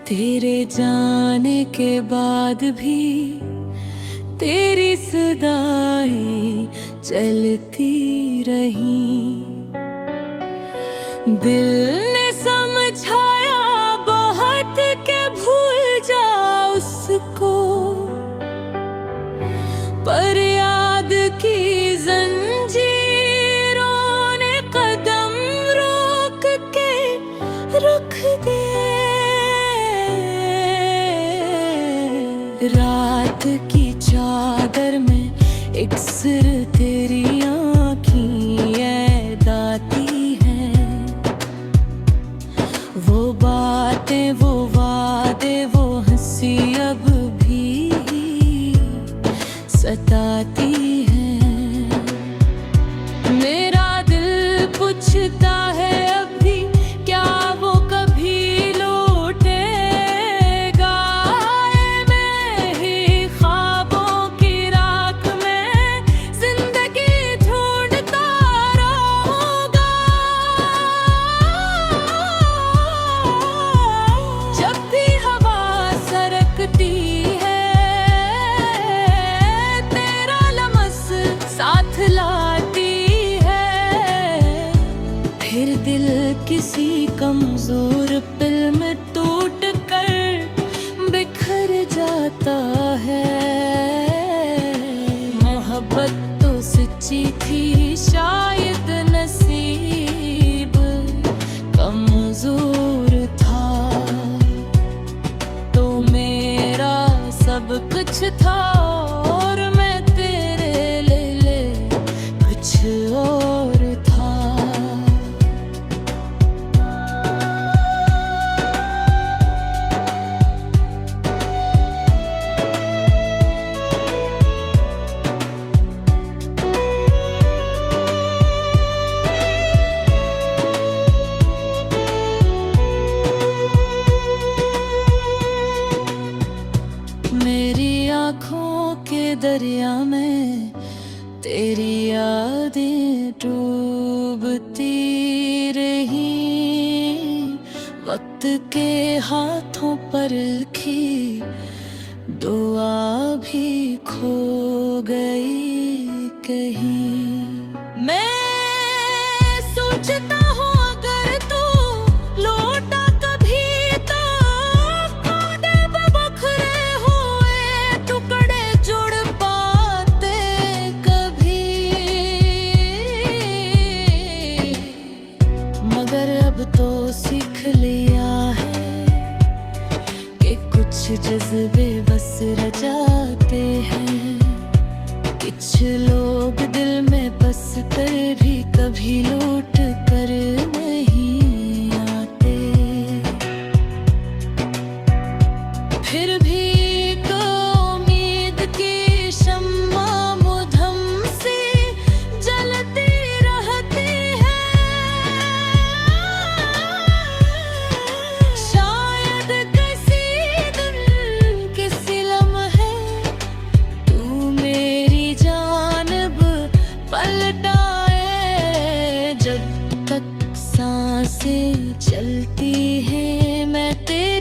तेरे जाने के बाद भी तेरी सदाएं चलती रही। दिल ने समझाया बहुत के भूल जा उसको, पर याद की जंजीरों ने कदम रोक के रख दे। रात की चादर में एक सिर तेरी आँखीं याद आती हैं। वो बातें, वो वादे, वो हंसी अब भी सताती हैं। मेरा दिल पूछता है अभी क्या वो कभी लौटेगा। मैं ही ख्वाबों की राख में जिंदगी ढूंढता रहूंगा। जब भी हवा सरकती है तेरा लमस साथ लाती है। फिर दिल किसी कमजोर पिल में टूट कर बिखर जाता है। मोहब्बत तो सच्ची थी, शायद नसीब कमजोर था। तो मेरा सब कुछ था और मैं तेरे ले कुछ और था। मेरी आँखों के दरिया में तेरी यादें डूबती रही। वक्त के हाथों पर लिखी दुआ भी खो गई कहीं। मैं सोचता हूँ अगर तू लौटा कभी तो कोने पे बखरे हुए टुकड़े जुड़ पाते कभी। मगर अब तो सीख लिया है कि कुछ जज्बे बस रह जाते हैं। कुछ लोग दिल में बस कर भी कभी लौट कर नहीं आते। फिर भी तो उम्मीद की शम्मा मुधम सी जलती रहती है। शायद किसी दिन किसी लम्हे तू मेरी जानिब पलटाए। जब तक सांसें चलती हैं मैं तेरे